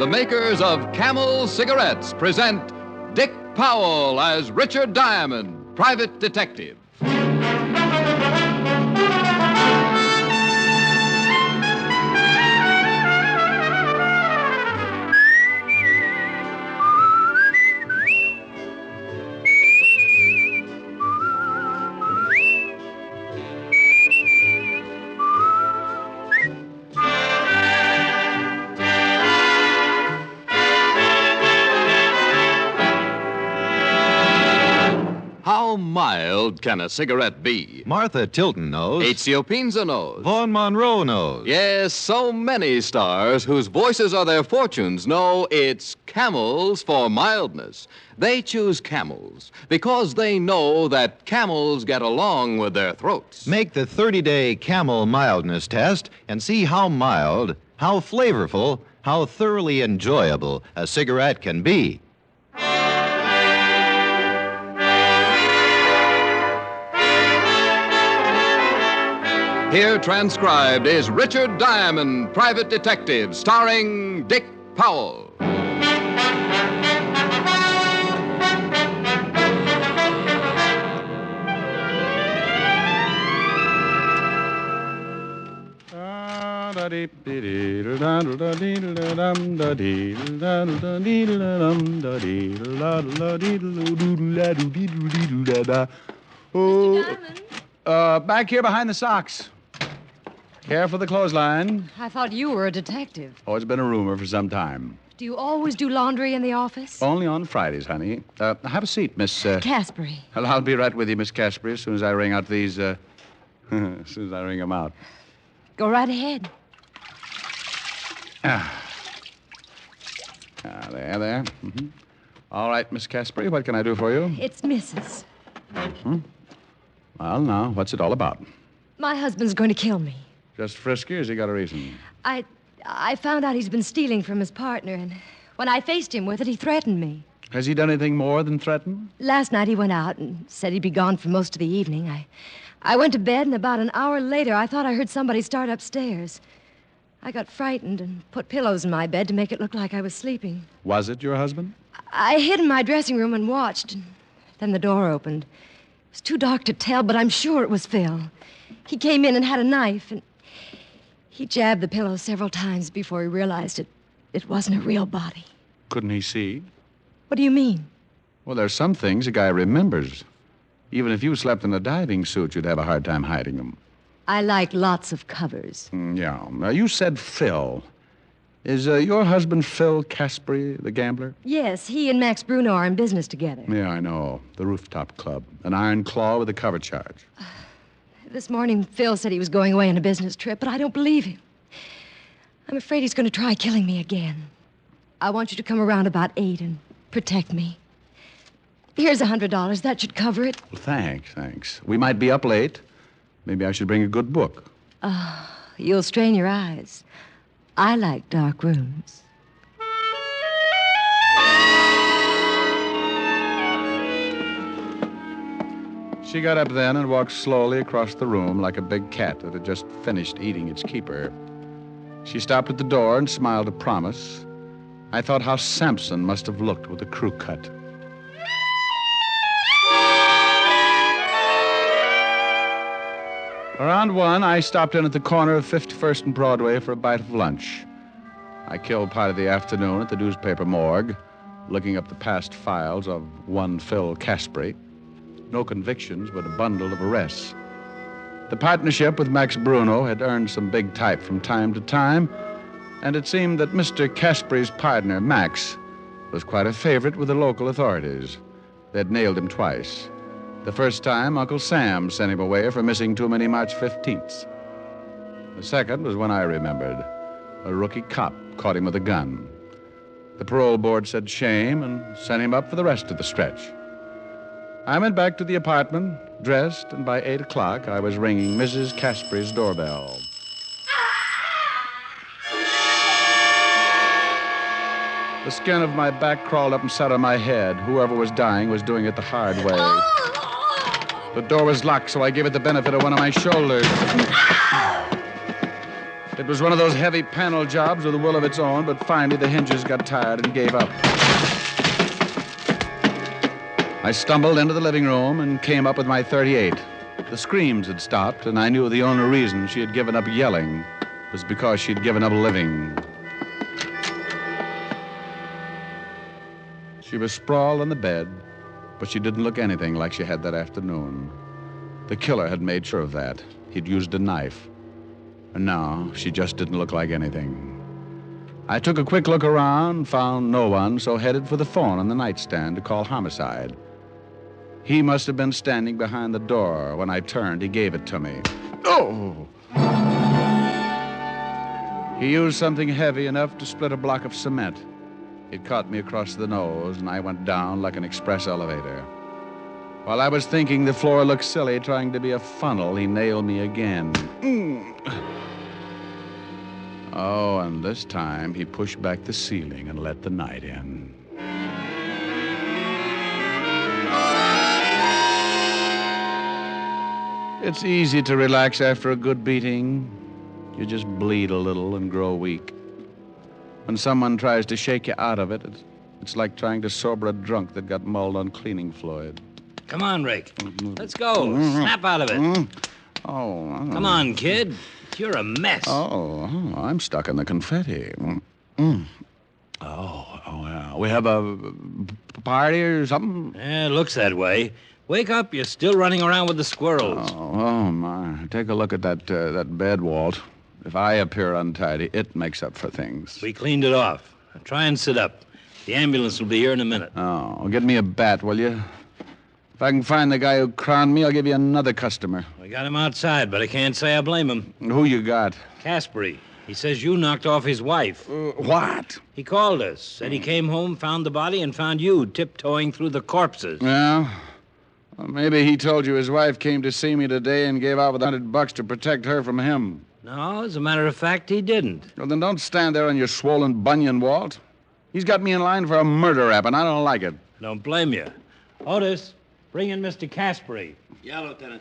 makers of Camel cigarettes present Dick Powell as Richard Diamond, private detective. How mild can a cigarette be? Martha Tilton knows. Ezio Pinza knows. Vaughn Monroe knows. Yes, so many stars whose voices are their fortunes know it's Camels for mildness. They choose Camels because they know that camels get along with their throats. Make the 30-day Camel mildness test and see how mild, how flavorful, how thoroughly enjoyable a cigarette can be. Here transcribed is Richard Diamond, private detective, starring Dick Powell. Back here behind the socks. Care for the clothesline? I thought you were a detective. Oh, it's been a rumor for some time. Do you always do laundry in the office? Only on Fridays, honey. Have a seat, Miss... Caspary. Well, I'll be right with you, Miss Caspary, as soon as I ring out these, as soon as I ring them out. Go right ahead. There. Mm-hmm. All right, Miss Caspary, what can I do for you? It's Mrs. Well, now, what's it all about? My husband's going to kill me. Just frisky, or has he got a reason? I found out he's been stealing from his partner, and when I faced him with it, he threatened me. Has he done anything more than threaten? Last night he went out and said he'd be gone for most of the evening. I went to bed, and about an hour later, I thought I heard somebody start upstairs. I got frightened and put pillows in my bed to make it look like I was sleeping. Was it your husband? I hid in my dressing room and watched, and then the door opened. It was too dark to tell, but I'm sure it was Phil. He came in and had a knife, and he jabbed the pillow several times before he realized it wasn't a real body. Couldn't he see? What do you mean? Well, there's some things a guy remembers. Even if you slept in a diving suit, you'd have a hard time hiding them. I like lots of covers. Yeah. Now, you said Phil. Is your husband Phil Caspary, the gambler? Yes, he and Max Bruno are in business together. Yeah, I know. The Rooftop Club. An iron claw with a cover charge. This morning, Phil said he was going away on a business trip, but I don't believe him. I'm afraid he's going to try killing me again. I want you to come around about 8 and protect me. Here's $100. That should cover it. Well, thanks. We might be up late. Maybe I should bring a good book. You'll strain your eyes. I like dark rooms. She got up then and walked slowly across the room like a big cat that had just finished eating its keeper. She stopped at the door and smiled a promise. I thought how Samson must have looked with a crew cut. Around 1, I stopped in at the corner of 51st and Broadway for a bite of lunch. I killed part of the afternoon at the newspaper morgue, looking up the past files of one Phil Caspary. No convictions, but a bundle of arrests. The partnership with Max Bruno had earned some big type from time to time, and it seemed that Mr. Caspary's partner, Max, was quite a favorite with the local authorities. They'd nailed him twice. The first time, Uncle Sam sent him away for missing too many March 15ths. The second was when I remembered. A rookie cop caught him with a gun. The parole board said shame and sent him up for the rest of the stretch. I went back to the apartment, dressed, and by 8 o'clock, I was ringing Mrs. Caspary's doorbell. The skin of my back crawled up and sat on my head. Whoever was dying was doing it the hard way. The door was locked, so I gave it the benefit of one of my shoulders. It was one of those heavy panel jobs with a will of its own, but finally the hinges got tired and gave up. I stumbled into the living room and came up with my .38. The screams had stopped, and I knew the only reason she had given up yelling was because she'd given up living. She was sprawled on the bed, but she didn't look anything like she had that afternoon. The killer had made sure of that. He'd used a knife. And now she just didn't look like anything. I took a quick look around, found no one, so headed for the phone on the nightstand to call homicide. He must have been standing behind the door. When I turned, he gave it to me. Oh! He used something heavy enough to split a block of cement. It caught me across the nose, and I went down like an express elevator. While I was thinking the floor looked silly trying to be a funnel, he nailed me again. Oh, and this time he pushed back the ceiling and let the night in. It's easy to relax after a good beating. You just bleed a little and grow weak. When someone tries to shake you out of it, it's like trying to sober a drunk that got mauled on cleaning fluid. Come on, Rick. Let's go. Snap out of it. Oh. Come on, kid. You're a mess. Oh, I'm stuck in the confetti. Yeah. We have a party or something? Yeah, it looks that way. Wake up. You're still running around with the squirrels. Oh, my. Take a look at that bed, Walt. If I appear untidy, it makes up for things. We cleaned it off. Now try and sit up. The ambulance will be here in a minute. Oh, get me a bat, will you? If I can find the guy who crowned me, I'll give you another customer. We got him outside, but I can't say I blame him. Who you got? Caspary. He says you knocked off his wife. What? He called us, said he came home, found the body, and found you tiptoeing through the corpses. Yeah? Well, maybe he told you his wife came to see me today and gave out with $100 to protect her from him. No, as a matter of fact, he didn't. Well, then don't stand there on your swollen bunion, Walt. He's got me in line for a murder rap, and I don't like it. Don't blame you. Otis, bring in Mr. Caspary. Yeah, Lieutenant.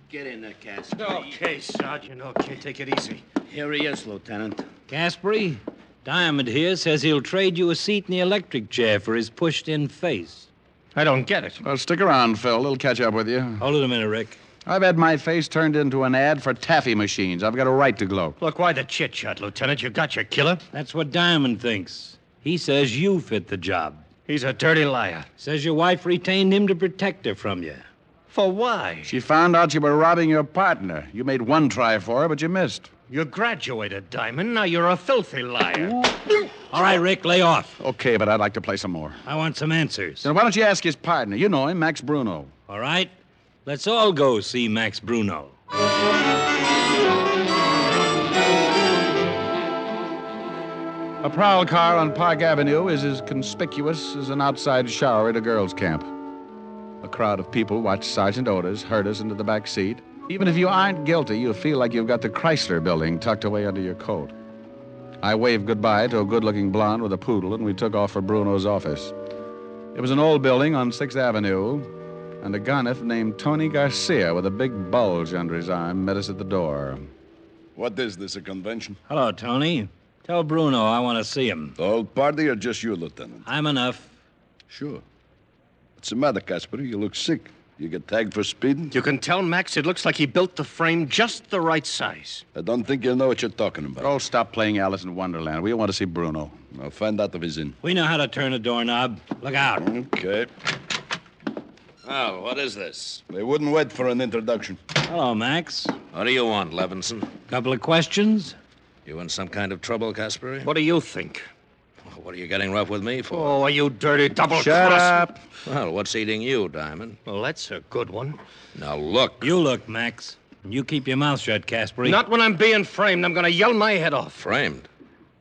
Get in there, Caspary. Okay, Sergeant, okay, take it easy. Here he is, Lieutenant. Caspary, Diamond here says he'll trade you a seat in the electric chair for his pushed-in face. I don't get it. Well, stick around, Phil. It'll catch up with you. Hold it a minute, Rick. I've had my face turned into an ad for taffy machines. I've got a right to gloat. Look, why the chit-chat, Lieutenant? You got your killer? That's what Diamond thinks. He says you fit the job. He's a dirty liar. Says your wife retained him to protect her from you. For why? She found out you were robbing your partner. You made one try for her, but you missed. You graduated, Diamond. Now you're a filthy liar. All right, Rick, lay off. Okay, but I'd like to play some more. I want some answers. Then why don't you ask his partner? You know him, Max Bruno. All right? Let's all go see Max Bruno. A prowl car on Park Avenue is as conspicuous as an outside shower at a girls' camp. A crowd of people watch Sergeant Otis herd us into the back seat. Even if you aren't guilty, you feel like you've got the Chrysler building tucked away under your coat. I waved goodbye to a good-looking blonde with a poodle, and we took off for Bruno's office. It was an old building on 6th Avenue, and a goneth named Tony Garcia with a big bulge under his arm met us at the door. What is this, a convention? Hello, Tony. Tell Bruno I want to see him. The whole party or just you, Lieutenant? I'm enough. Sure. What's the matter, Caspary? You look sick. You get tagged for speeding? You can tell Max it looks like he built the frame just the right size. I don't think you know what you're talking about. Oh, stop playing Alice in Wonderland. We want to see Bruno. I'll find out if he's in. We know how to turn a doorknob. Look out. Okay. Well, what is this? They wouldn't wait for an introduction. Hello, Max. What do you want, Levinson? Couple of questions? You in some kind of trouble, Caspary? What do you think? What are you getting rough with me for? Oh, are you dirty double-cross? Shut up. Well, what's eating you, Diamond? Well, that's a good one. Now, look. You look, Max. You keep your mouth shut, Caspary. Not when I'm being framed. I'm going to yell my head off. Framed.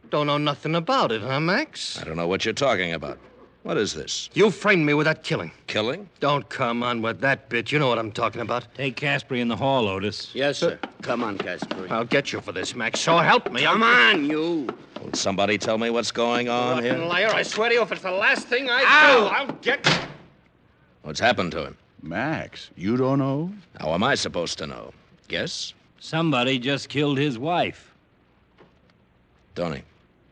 Don't know nothing about it, huh, Max? I don't know what you're talking about. What is this? You framed me with that killing. Killing? Don't come on with that bit. You know what I'm talking about. Take Caspary in the hall, Otis. Yes, sir. Come on, Caspary. I'll get you for this, Max. So help me. Come on, you. Will somebody tell me what's going on Fucking here? liar. I swear to you, if it's the last thing I do, I'll get... What's happened to him? Max, you don't know? How am I supposed to know? Guess? Somebody just killed his wife. Tony,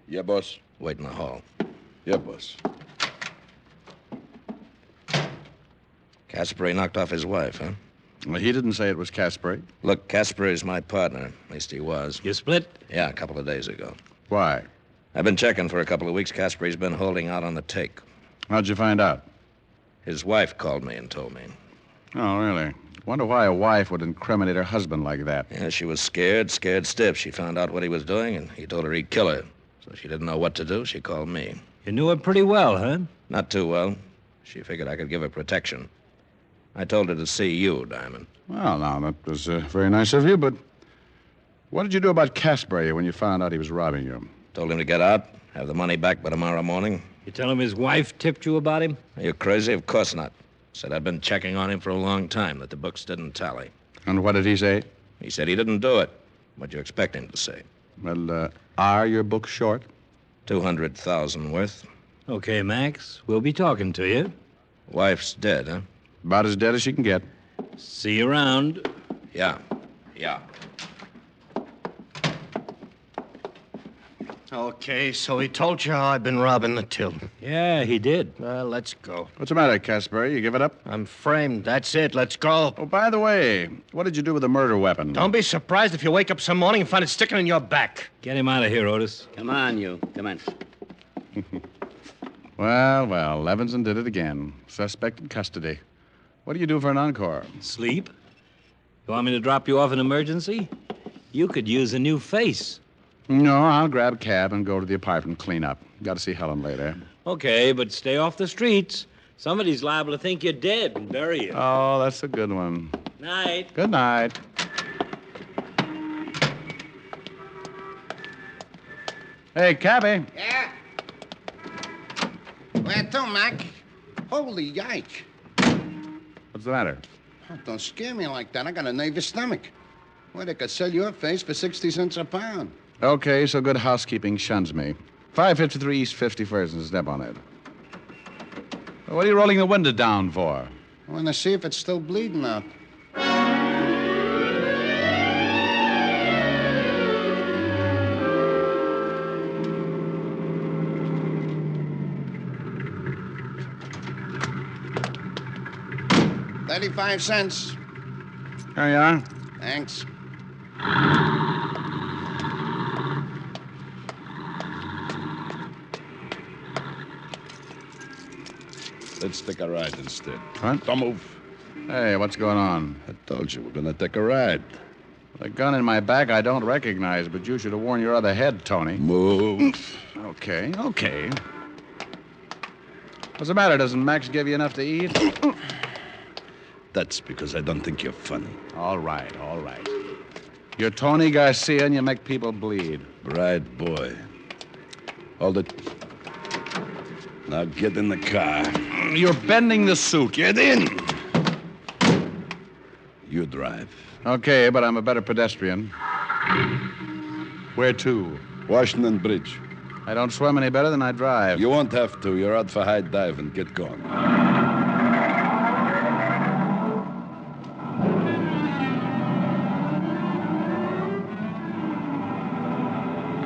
Yeah, boss. wait in the hall. Yeah, boss. Caspary knocked off his wife, huh? Well, he didn't say it was Caspary. Look, Caspary's my partner. At least he was. You split? Yeah, a couple of days ago. Why? I've been checking for a couple of weeks. Caspary's been holding out on the take. How'd you find out? His wife called me and told me. Oh, really? Wonder why a wife would incriminate her husband like that. Yeah, she was scared stiff. She found out what he was doing, and he told her he'd kill her. So she didn't know what to do. She called me. You knew her pretty well, huh? Not too well. She figured I could give her protection. I told her to see you, Diamond. Well, now, that was very nice of you, but what did you do about Caspary when you found out he was robbing you? Told him to get out, have the money back by tomorrow morning. You tell him his wife tipped you about him? Are you crazy? Of course not. Said I'd been checking on him for a long time, that the books didn't tally. And what did he say? He said he didn't do it. What'd you expect him to say? Well, are your books short? 200,000 worth. Okay, Max. We'll be talking to you. Wife's dead, huh? About as dead as she can get. See you around. Yeah. Okay, so he told you how I've been robbing the till. Yeah, he did. Well, let's go. What's the matter, Caspary? You give it up? I'm framed. That's it. Let's go. Oh, by the way, what did you do with the murder weapon? Don't be surprised if you wake up some morning and find it sticking in your back. Get him out of here, Otis. Come on, you. Come on. Well, Levinson did it again. Suspect in custody. What do you do for an encore? Sleep? You want me to drop you off in emergency? You could use a new face. No, I'll grab a cab and go to the apartment, clean up. Got to see Helen later. Okay, but stay off the streets. Somebody's liable to think you're dead and bury you. Oh, that's a good one. Night. Good night. Hey, cabby. Yeah? Where to, Mac? Holy yike. What's the matter? Oh, don't scare me like that. I got a nervous stomach. Well, they could sell your face for 60 cents a pound. Okay, so good housekeeping shuns me. 553 East 51st and step on it. What are you rolling the window down for? I want to see if it's still bleeding out. $0.35. Here you are. Thanks. Let's take a ride instead. What? Don't move. Hey, what's going on? I told you we're gonna take a ride. The gun in my back I don't recognize, but you should have worn your other head, Tony. Move. Okay. What's the matter? Doesn't Max give you enough to eat? That's because I don't think you're funny. All right. You're Tony Garcia and you make people bleed. Right, boy. Hold it. Now get in the car. You're bending the suit. Get in! You drive. Okay, but I'm a better pedestrian. Where to? Washington Bridge. I don't swim any better than I drive. You won't have to. You're out for high diving. Get going.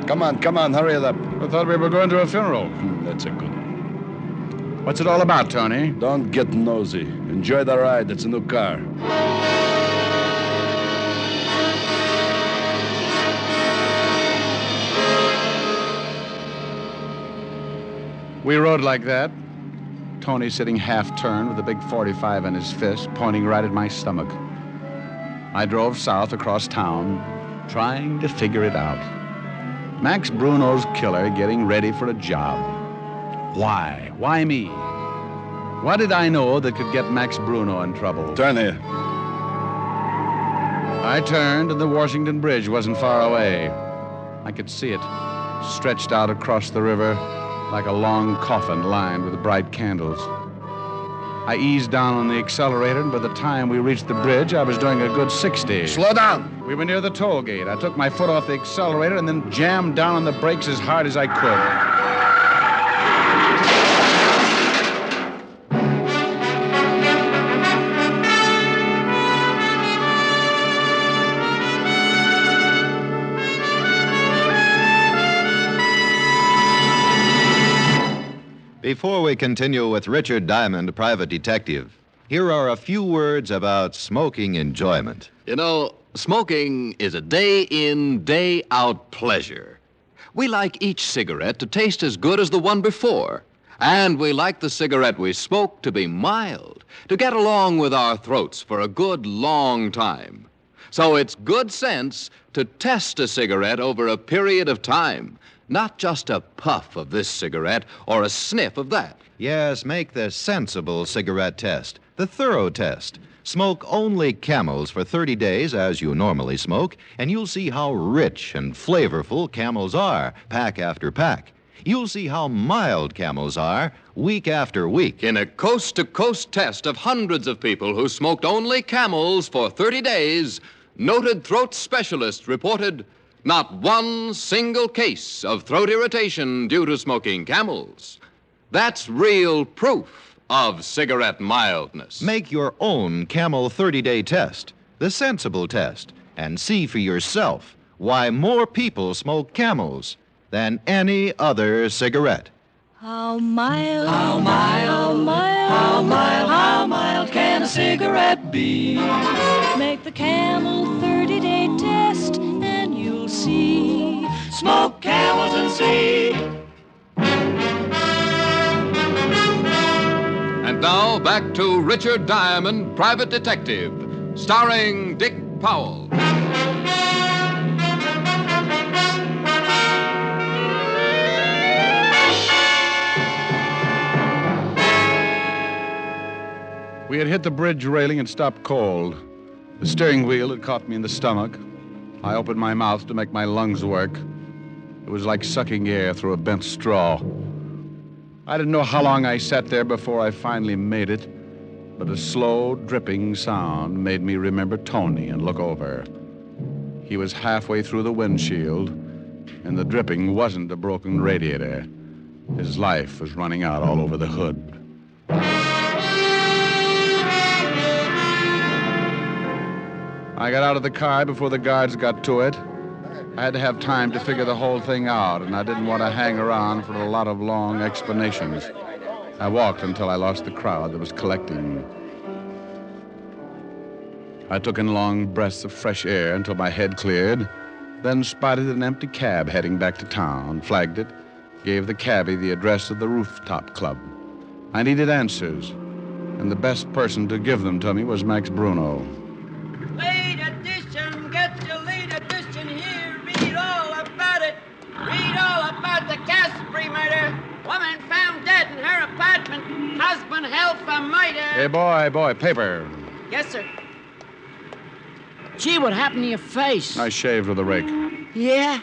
Come on, hurry it up. I thought we were going to a funeral. That's a good one. What's it all about, Tony? Don't get nosy. Enjoy the ride. It's a new car. We rode like that. Tony sitting half-turned with a big .45 in his fist, pointing right at my stomach. I drove south across town, trying to figure it out. Max Bruno's killer getting ready for a job. Why? Why me? What did I know that could get Max Bruno in trouble? Turn here. I turned, and the Washington Bridge wasn't far away. I could see it, stretched out across the river like a long coffin lined with bright candles. I eased down on the accelerator, and by the time we reached the bridge, I was doing a good 60. Slow down. We were near the toll gate. I took my foot off the accelerator and then jammed down on the brakes as hard as I could. Before we continue with Richard Diamond, private detective, here are a few words about smoking enjoyment. You know, smoking is a day-in, day-out pleasure. We like each cigarette to taste as good as the one before. And we like the cigarette we smoke to be mild, to get along with our throats for a good long time. So it's good sense to test a cigarette over a period of time, not just a puff of this cigarette or a sniff of that. Yes, make the sensible cigarette test, the thorough test. Smoke only Camels for 30 days as you normally smoke, and you'll see how rich and flavorful Camels are, pack after pack. You'll see how mild Camels are week after week. In a coast-to-coast test of hundreds of people who smoked only Camels for 30 days, noted throat specialists reported not one single case of throat irritation due to smoking Camels. That's real proof of cigarette mildness. Make your own Camel 30-day test, the sensible test, and see for yourself why more people smoke Camels than any other cigarette. How mild, how mild, how mild, how mild can a cigarette be? Make the Camel 30-day test and you'll see. Smoke Camels and see. And now back to Richard Diamond, private detective, starring Dick Powell. We had hit the bridge railing and stopped cold. The steering wheel had caught me in the stomach. I opened my mouth to make my lungs work. It was like sucking air through a bent straw. I didn't know how long I sat there before I finally made it, but a slow, dripping sound made me remember Tony and look over. He was halfway through the windshield, and the dripping wasn't a broken radiator. His life was running out all over the hood. I got out of the car before the guards got to it. I had to have time to figure the whole thing out, and I didn't want to hang around for a lot of long explanations. I walked until I lost the crowd that was collecting. I took in long breaths of fresh air until my head cleared, then spotted an empty cab heading back to town, flagged it, gave the cabbie the address of the rooftop club. I needed answers, and the best person to give them to me was Max Bruno. Late edition, get your late edition here. Read all about it. Read all about the Caspary murder. Woman found dead in her apartment. Husband held for murder. Hey, boy, paper. Yes, sir. Gee, what happened to your face? I shaved with a rake. Yeah?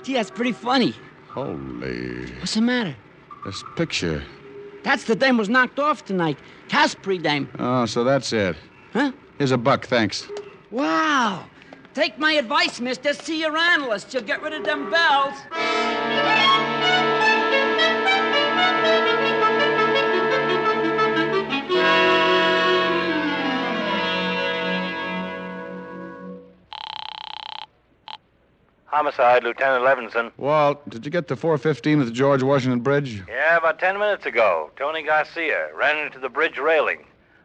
Gee, that's pretty funny. Holy. What's the matter? This picture. That's the dame was knocked off tonight. Caspary dame. Oh, so that's it. Huh? Here's a $1, thanks. Wow. Take my advice, mister. See your analyst. You'll get rid of them bells. Homicide, Lieutenant Levinson. Walt, did you get to 415 at the George Washington Bridge? Yeah, about 10 minutes ago. Tony Garcia ran into the bridge railing.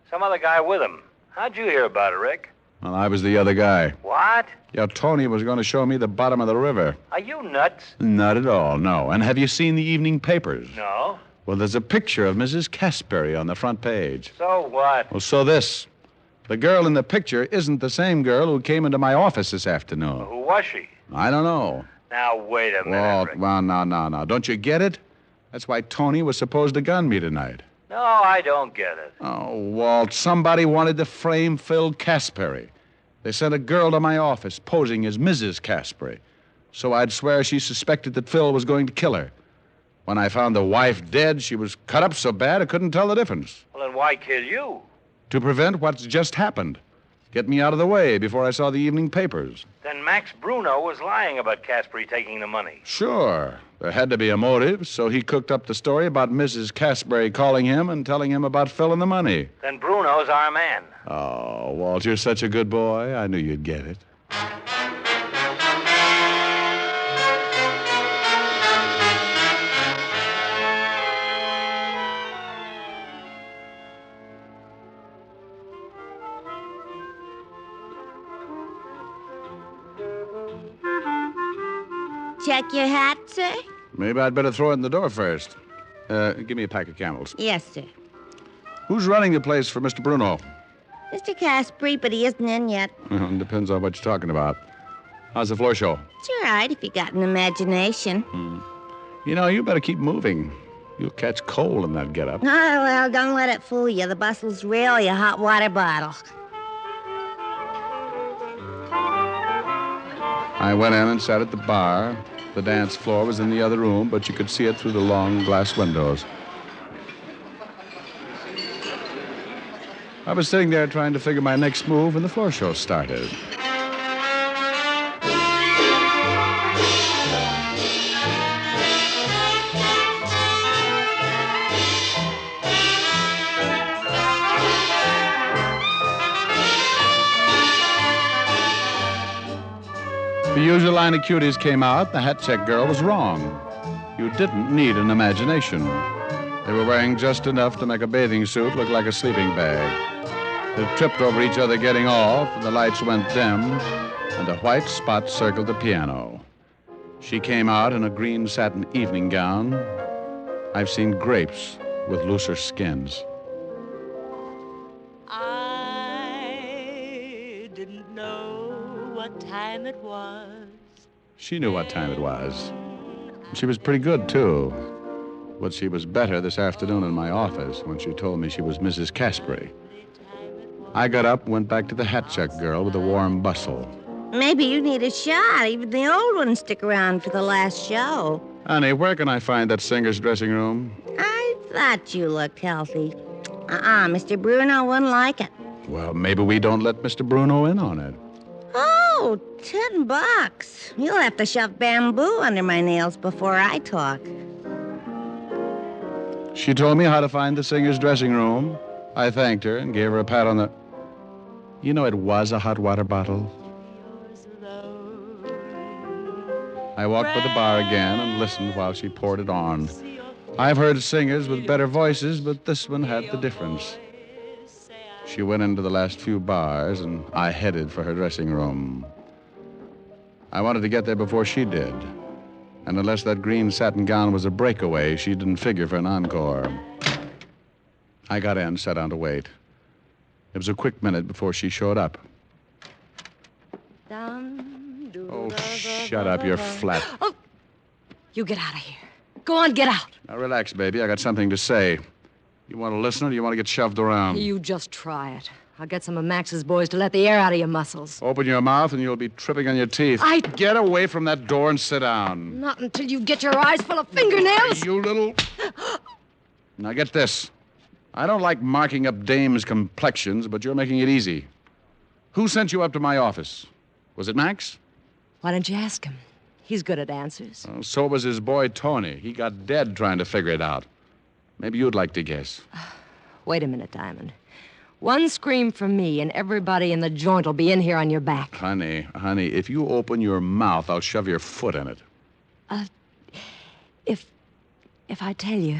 Some other guy with him. How'd you hear about it, Rick? Well, I was the other guy. What? Yeah, Tony was going to show me the bottom of the river. Are you nuts? Not at all, no. And have you seen the evening papers? No. Well, there's a picture of Mrs. Caspary on the front page. So what? Well, so this. The girl in the picture isn't the same girl who came into my office this afternoon. Who was she? I don't know. Now, wait a minute, Walt, Rick. well, no. Don't you get it? That's why Tony was supposed to gun me tonight. No, I don't get it. Oh, Walt, somebody wanted to frame Phil Caspary. They sent a girl to my office posing as Mrs. Caspary. So I'd swear she suspected that Phil was going to kill her. When I found the wife dead, she was cut up so bad I couldn't tell the difference. Well, then why kill you? To prevent what's just happened. Get me out of the way before I saw the evening papers. Then Max Bruno was lying about Caspary taking the money. Sure. There had to be a motive, so he cooked up the story about Mrs. Caspary calling him and telling him about Phil and the money. Then Bruno's our man. Oh, Walt, you're such a good boy. I knew you'd get it. check your hat, sir? Maybe I'd better throw it in the door first. Give me a pack of Camels. Yes, sir. Who's running the place for Mr. Bruno? Mr. Caspary, but he isn't in yet. Depends on what you're talking about. How's the floor show? It's all right if you got an imagination. You know, you better keep moving. You'll catch cold in that getup. Oh, well, don't let it fool you. The bustle's real, you hot water bottle. I went in and sat at the bar. The dance floor was in the other room, but you could see it through the long glass windows. I was sitting there trying to figure my next move when the floor show started. The usual line of cuties came out. The hat check girl was wrong. You didn't need an imagination. They were wearing just enough to make a bathing suit look like a sleeping bag. They tripped over each other getting off, and the lights went dim, and a white spot circled the piano. She came out in a green satin evening gown. I've seen grapes with looser skins. I didn't know what time it was. She knew what time it was. She was pretty good, too. But she was better this afternoon in my office when she told me she was Mrs. Caspary. I got up and went back to the hat check girl with a warm bustle. Maybe you need a shot. Even the old ones stick around for the last show. Honey, where can I find that singer's dressing room? I thought you looked healthy. Mr. Bruno wouldn't like it. Well, maybe we don't let Mr. Bruno in on it. Oh, $10. You'll have to shove bamboo under my nails before I talk. She told me how to find the singer's dressing room. I thanked her and gave her a pat on the... You know, it was a hot water bottle. I walked by the bar again and listened while she poured it on. I've heard singers with better voices, but this one had the difference. She went into the last few bars, and I headed for her dressing room. I wanted to get there before she did. And unless that green satin gown was a breakaway, she didn't figure for an encore. I got in, sat down to wait. It was a quick minute before she showed up. Oh, shut up, you're flat. Oh, you get out of here. Go on, get out. Now, relax, baby. I got something to say. You want to listen or do you want to get shoved around? You just try it. I'll get some of Max's boys to let the air out of your muscles. Open your mouth and you'll be tripping on your teeth. Get away from that door and sit down. Not until you get your eyes full of fingernails. You little... Now, get this. I don't like marking up dames' complexions, but you're making it easy. Who sent you up to my office? Was it Max? Why don't you ask him? He's good at answers. Well, so was his boy, Tony. He got dead trying to figure it out. Maybe you'd like to guess. Wait a minute, Diamond. One scream from me, and everybody in the joint will be in here on your back. Honey, if you open your mouth, I'll shove your foot in it. If I tell you,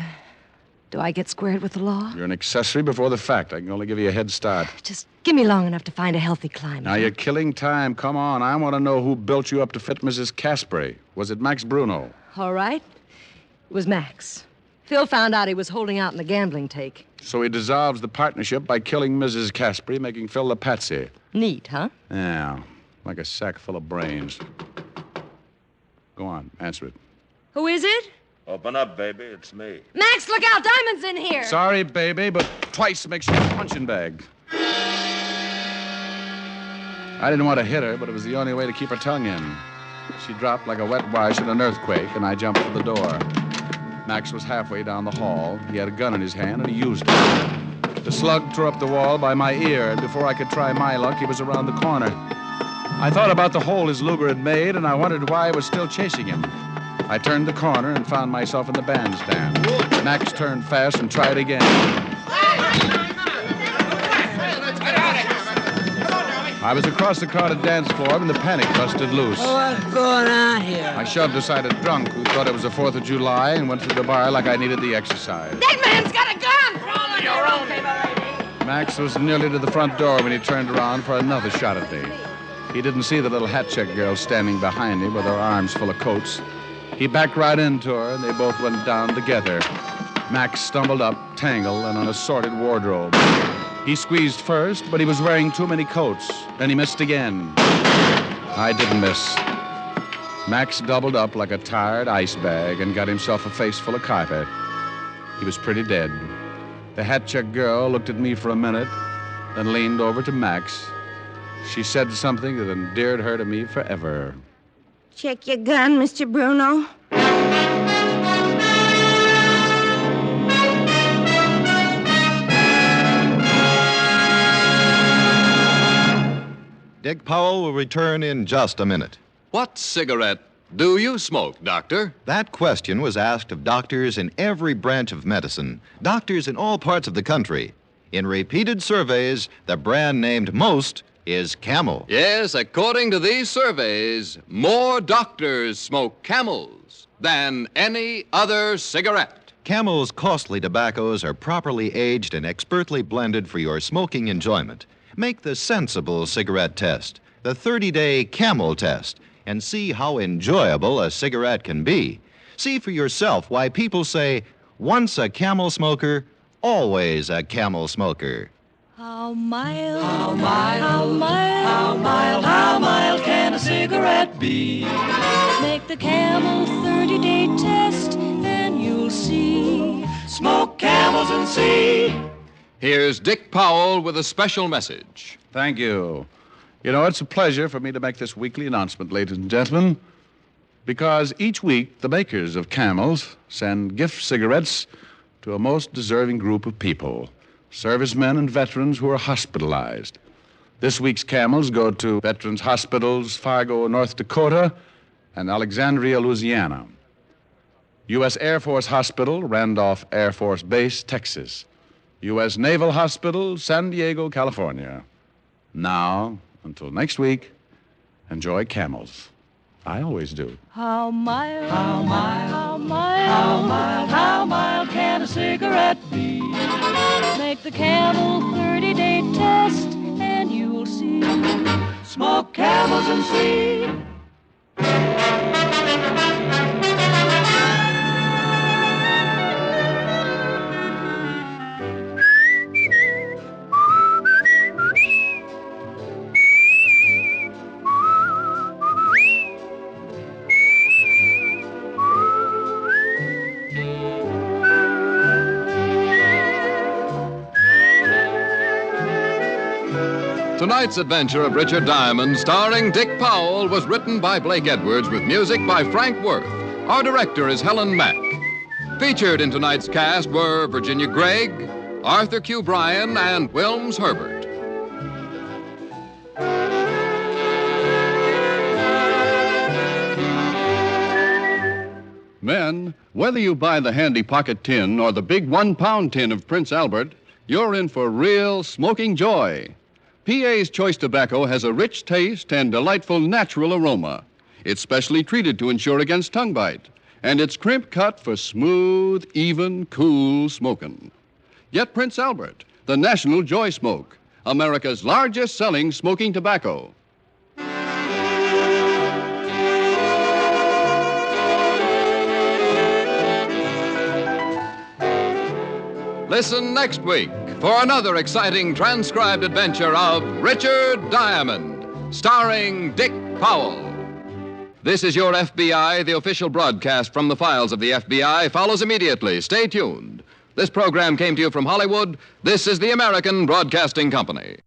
do I get squared with the law? You're an accessory before the fact. I can only give you a head start. Just give me long enough to find a healthy climate. Now, you're killing time. Come on. I want to know who built you up to fit Mrs. Caspary. Was it Max Bruno? All right. It was Max. Phil found out he was holding out in the gambling take. So he dissolves the partnership by killing Mrs. Caspary, making Phil the patsy. Neat, huh? Yeah, like a sack full of brains. Go on, answer it. Who is it? Open up, baby. It's me. Max, look out! Diamond's in here! Sorry, baby, but twice makes you a punching bag. I didn't want to hit her, but it was the only way to keep her tongue in. She dropped like a wet wash in an earthquake, and I jumped for the door. Max was halfway down the hall. He had a gun in his hand, and he used it. The slug tore up the wall by my ear, and before I could try my luck, he was around the corner. I thought about the hole his Luger had made, and I wondered why I was still chasing him. I turned the corner and found myself in the bandstand. Max turned fast and tried again. I was across the crowded dance floor when the panic busted loose. What's going on here? I shoved aside a drunk who thought it was the 4th of July and went through the bar like I needed the exercise. That man's got a gun! Follow your own, baby. Max was nearly to the front door when he turned around for another shot at me. He didn't see the little hat-check girl standing behind him with her arms full of coats. He backed right into her, and they both went down together. Max stumbled up, tangled, in an assorted wardrobe. He squeezed first, but he was wearing too many coats, and he missed again. I didn't miss. Max doubled up like a tired ice bag and got himself a face full of carpet. He was pretty dead. The hat-check girl looked at me for a minute, then leaned over to Max. She said something that endeared her to me forever. Check your gun, Mr. Bruno. Dick Powell will return in just a minute. What cigarette do you smoke, Doctor? That question was asked of doctors in every branch of medicine, doctors in all parts of the country. In repeated surveys, the brand named most is Camel. Yes, according to these surveys, more doctors smoke Camels than any other cigarette. Camel's costly tobaccos are properly aged and expertly blended for your smoking enjoyment. Make the sensible cigarette test, the 30-day Camel test, and see how enjoyable a cigarette can be. See for yourself why people say, once a Camel smoker, always a Camel smoker. How mild, how mild, how mild, how mild, how mild can a cigarette be? Make the Camel 30-day test and you'll see. Smoke Camels and see. Here's Dick Powell with a special message. Thank you. You know, it's a pleasure for me to make this weekly announcement, ladies and gentlemen, because each week the makers of Camels send gift cigarettes to a most deserving group of people, servicemen and veterans who are hospitalized. This week's Camels go to Veterans Hospitals, Fargo, North Dakota, and Alexandria, Louisiana. U.S. Air Force Hospital, Randolph Air Force Base, Texas. U.S. Naval Hospital, San Diego, California. Now, until next week, enjoy Camels. I always do. How mild, how mild, how mild, how mild, how mild can a cigarette be? Make the Camel 30-day test and you'll see. Smoke Camels and see. Tonight's adventure of Richard Diamond, starring Dick Powell, was written by Blake Edwards with music by Frank Worth. Our director is Helen Mack. Featured in tonight's cast were Virginia Gregg, Arthur Q. Bryan, and Wilms Herbert. Men, whether you buy the handy pocket tin or the big 1-pound tin of Prince Albert, you're in for real smoking joy. PA's Choice Tobacco has a rich taste and delightful natural aroma. It's specially treated to ensure against tongue bite, and it's crimp cut for smooth, even, cool smoking. Get Prince Albert, the National Joy Smoke, America's largest selling smoking tobacco. Listen next week for another exciting transcribed adventure of Richard Diamond, starring Dick Powell. This is Your FBI. The official broadcast from the files of the FBI follows immediately. Stay tuned. This program came to you from Hollywood. This is the American Broadcasting Company.